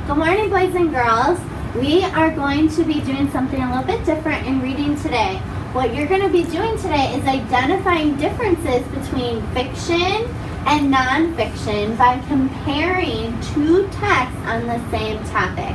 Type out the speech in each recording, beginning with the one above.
Good morning, boys and girls. We are going to be doing something a little bit different in reading today. What you're going to be doing today is identifying differences between fiction and nonfiction by comparing two texts on the same topic.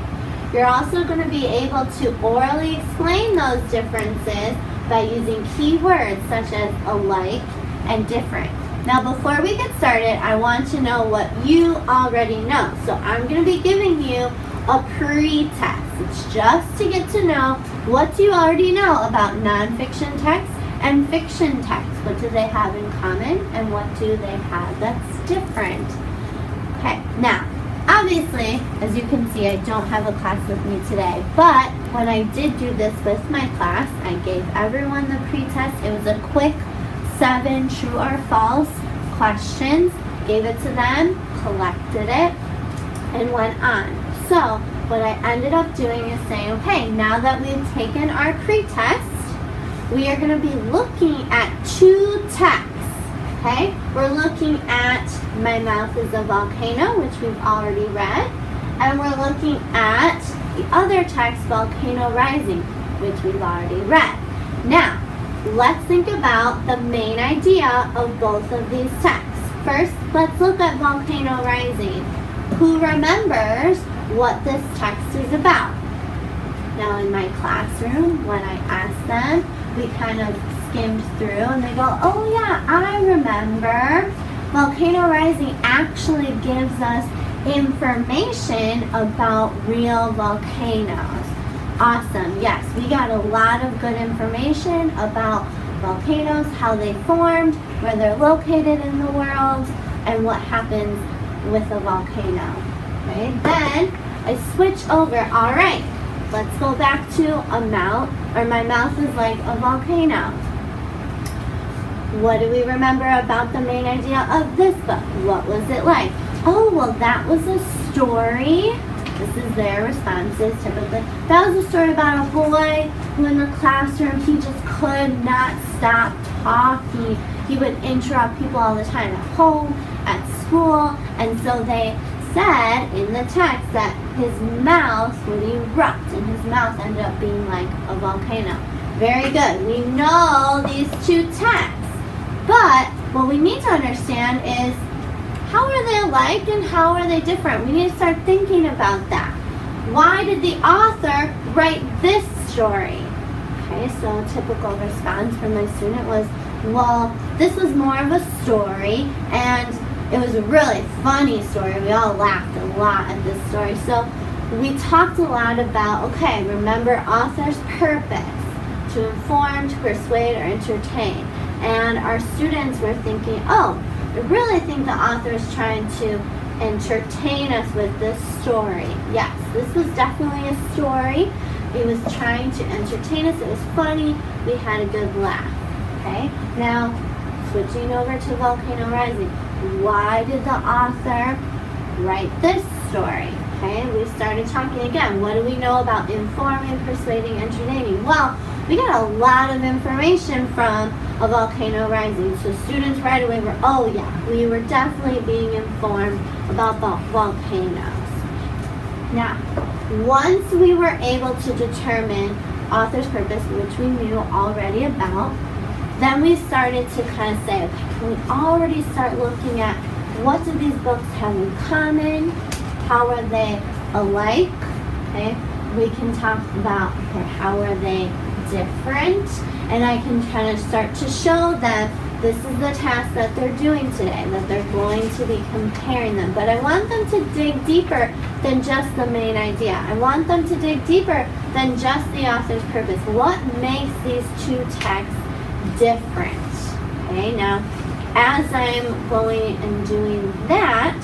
You're also going to be able to orally explain those differences by using keywords such as alike and different. Now, before we get started, I want to know what you already know. So I'm going to be giving you a pre-test. It's just to get to know what do you already know about nonfiction texts and fiction texts. What do they have in common and what do they have that's different? Okay, now, obviously, as you can see, I don't have a class with me today, but when I did do this with my class, I gave everyone the pre-test. It was a quick 7 true or false questions, gave it to them, collected it, and went on. So what I ended up doing is saying, okay, now that we've taken our pre-test, we are going to be looking at two texts, okay? We're looking at My Mouth is a Volcano, which we've already read, and we're looking at the other text, Volcano Rising, which we've already read. Now, let's think about the main idea of both of these texts. First, let's look at Volcano Rising. Who remembers what this text is about? Now, in my classroom, when I asked them, we kind of skimmed through and they go, oh yeah, I remember. Volcano Rising actually gives us information about real volcanoes. Awesome. Yes, we got a lot of good information about volcanoes, how they formed, where they're located in the world, and what happens with a volcano. Okay, then I switch over. All right, let's go back to My Mouth is like a volcano. What do we remember about the main idea of this book? What was it like? Oh, well, that was a story. This is their responses typically. That was a story about a boy who in the classroom, he just could not stop talking. He would interrupt people all the time at home, at school, and so they said in the text that his mouth would erupt and his mouth ended up being like a volcano. Very good. We know these two texts, but what we need to understand is how are they alike and how are they different? We need to start thinking about that. Why did the author write this story? Okay, so a typical response from my student was, well, this was more of a story and it was a really funny story. We all laughed a lot at this story. So we talked a lot about, okay, remember author's purpose, to inform, to persuade, or entertain. And our students were thinking, oh, I really think the author is trying to entertain us with this story. Yes, this was definitely a story. He was trying to entertain us. It was funny. We had a good laugh. Okay, now switching over to Volcano Rising. Why did the author write this story? Okay, we started talking again. What do we know about informing, persuading, entertaining? Well, we got a lot of information from A Volcano Rising. So students right away were, oh yeah, we were definitely being informed about volcanoes. Now, once we were able to determine author's purpose, which we knew already about, then we started to kind of say, okay, can we already start looking at what do these books have in common? How are they alike? Okay, we can talk about, okay, how are they different? And I can kind of start to show them this is the task that they're doing today, that they're going to be comparing them. But I want them to dig deeper than just the main idea. I want them to dig deeper than just the author's purpose. What makes these two texts different? Okay, now as I'm going and doing that,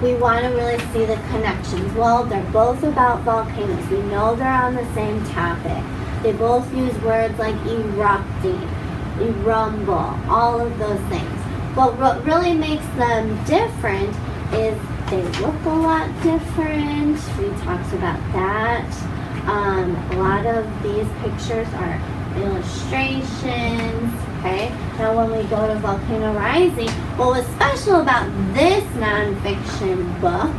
we want to really see the connections. Well, they're both about volcanoes. We know they're on the same topic. They both use words like erupting, rumble, all of those things. But what really makes them different is they look a lot different. We talked about that. A lot of these pictures are illustrations. Okay, now when we go to Volcano Rising, what was special about this nonfiction book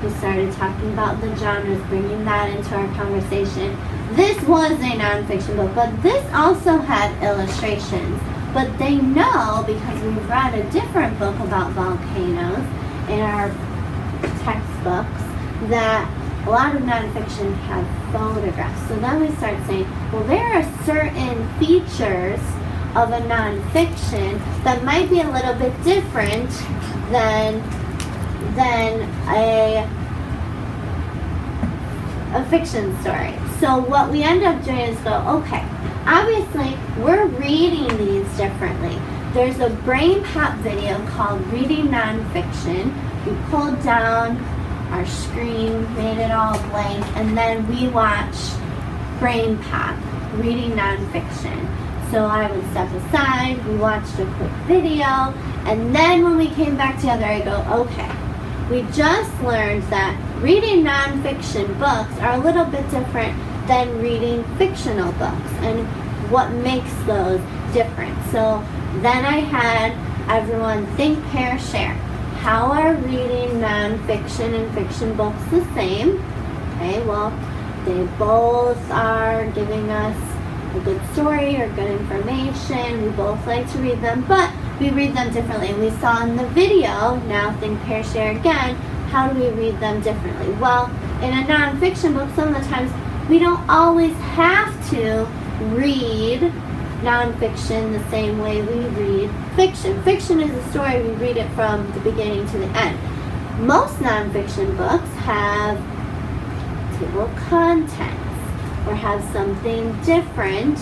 We started talking about the genres, bringing that into our conversation. This was a nonfiction book, but this also had illustrations. But they know, because we've read a different book about volcanoes in our textbooks, that a lot of nonfiction have photographs. So then we start saying, well, there are certain features of a nonfiction that might be a little bit different than a fiction story. So what we end up doing is go, okay, obviously we're reading these differently. There's a Brain Pop video called Reading Nonfiction. We pulled down our screen, made it all blank, and then we watched Brain Pop, Reading Nonfiction. So I would step aside, we watched a quick video, and then when we came back together, I go, okay, we just learned that reading nonfiction books are a little bit different than reading fictional books, and what makes those different. So then I had everyone think, pair, share. How are reading nonfiction and fiction books the same? Okay, well, they both are giving us a good story or good information. We both like to read them, but we read them differently. And we saw in the video, now think, pair, share again, how do we read them differently? Well, in a nonfiction book, some of the times we don't always have to read nonfiction the same way we read fiction. Fiction is a story, we read it from the beginning to the end. Most nonfiction books have table of contents or have something different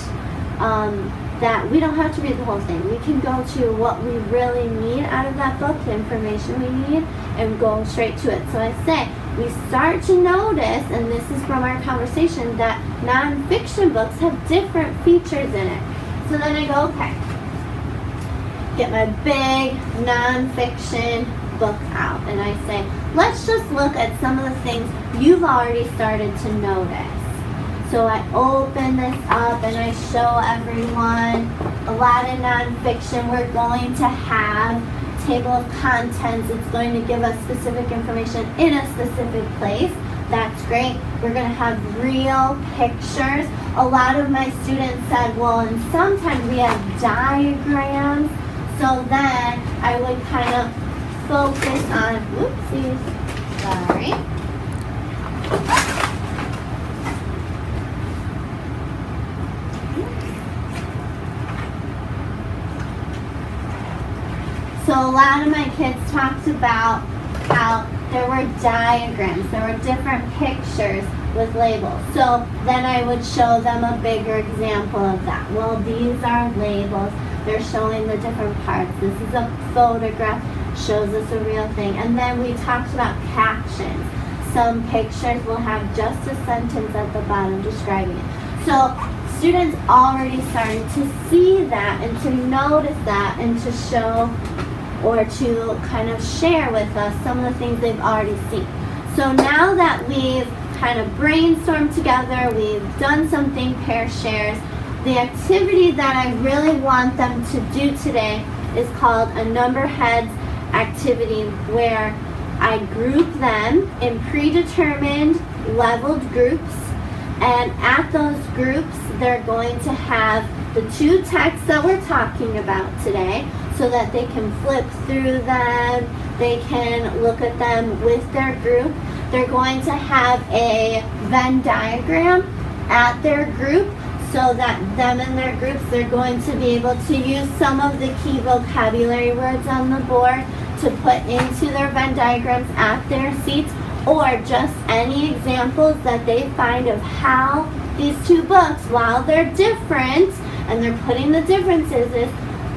that we don't have to read the whole thing. We can go to what we really need out of that book, the information we need, and go straight to it. So I say, we start to notice, and this is from our conversation, that nonfiction books have different features in it. So then I go, okay, get my big nonfiction book out, and I say, let's just look at some of the things you've already started to notice. So I open this up and I show everyone a lot of nonfiction. We're going to have table of contents. It's going to give us specific information in a specific place. That's great. We're going to have real pictures. A lot of my students said, well, and sometimes we have diagrams. So then I would kind of focus on, whoopsies, sorry. So a lot of my kids talked about how there were diagrams, there were different pictures with labels. So then I would show them a bigger example of that. Well, these are labels. They're showing the different parts. This is a photograph, shows us a real thing. And then we talked about captions. Some pictures will have just a sentence at the bottom describing it. So students already started to see that and to notice that and to show or to kind of share with us some of the things they've already seen. So now that we've kind of brainstormed together, we've done some think, pair, shares, the activity that I really want them to do today is called a number heads activity, where I group them in predetermined leveled groups, and at those groups they're going to have the two texts that we're talking about today, so that they can flip through them, they can look at them with their group. They're going to have a Venn diagram at their group, so that them and their groups, they're going to be able to use some of the key vocabulary words on the board to put into their Venn diagrams at their seats, or just any examples that they find of how these two books, while they're different and they're putting the differences, is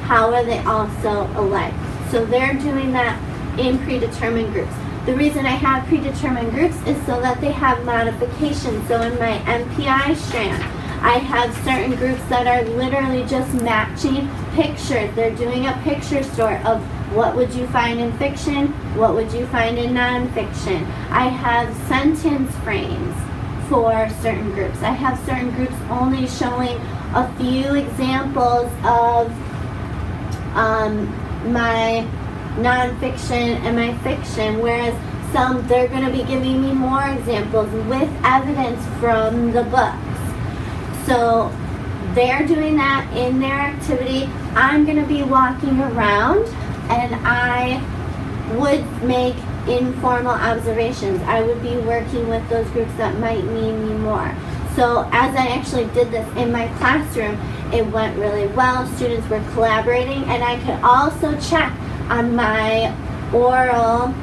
how are they also alike. So they're doing that in predetermined groups. The reason I have predetermined groups is so that they have modifications. So in my MPI strand, I have certain groups that are literally just matching pictures. They're doing a picture store of what would you find in fiction, what would you find in nonfiction. I have sentence frames for certain groups. I have certain groups only showing a few examples of my nonfiction and my fiction, whereas They're going to be giving me more examples with evidence from the books. So they're doing that in their activity. I'm going to be walking around, and I would make informal observations. I would be working with those groups that might need me more. So as I actually did this in my classroom, it went really well. Students were collaborating, and I could also check on my oral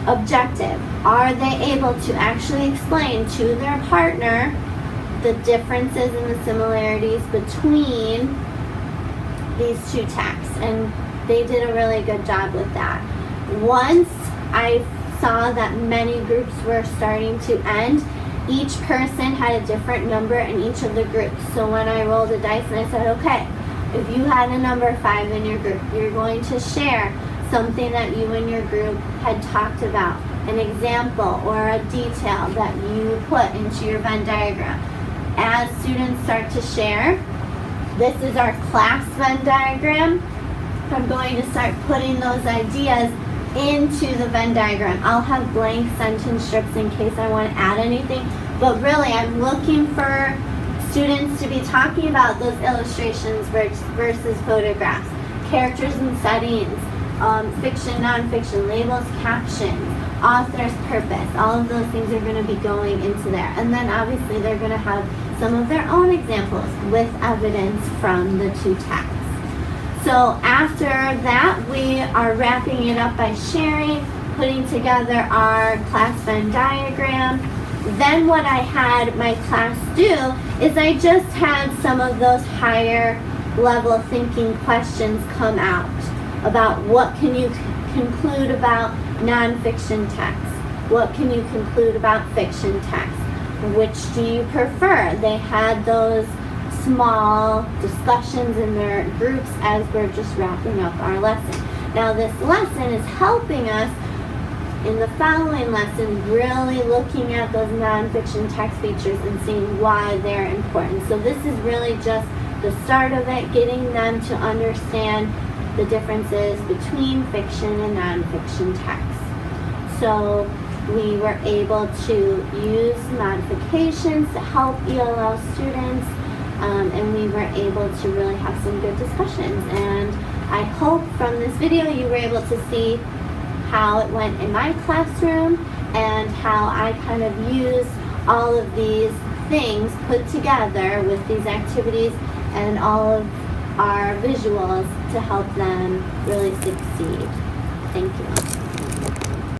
objective. Are they able to actually explain to their partner the differences and the similarities between these two texts? And they did a really good job with that. Once I saw that many groups were starting to end, each person had a different number in each of the groups. So when I rolled the dice and I said, okay, if you had a number 5 in your group, you're going to share something that you and your group had talked about, an example or a detail that you put into your Venn diagram. As students start to share, this is our class Venn diagram. I'm going to start putting those ideas into the Venn diagram. I'll have blank sentence strips in case I want to add anything, but really I'm looking for students to be talking about those illustrations versus photographs, characters and settings, fiction, nonfiction, labels, captions, author's purpose. All of those things are going to be going into there. And then obviously they're going to have some of their own examples with evidence from the two texts. So after that, we are wrapping it up by sharing, putting together our class Venn diagram. Then what I had my class do is I just had some of those higher level thinking questions come out about what can you conclude about nonfiction texts? What can you conclude about fiction texts? Which do you prefer? They had those small discussions in their groups as we're just wrapping up our lesson. Now this lesson is helping us in the following lesson really looking at those nonfiction text features and seeing why they're important. So this is really just the start of it, getting them to understand the differences between fiction and nonfiction texts. So we were able to use modifications to help ELL students, and we were able to really have some good discussions. And I hope from this video you were able to see how it went in my classroom and how I kind of used all of these things put together with these activities and all of our visuals to help them really succeed. Thank you.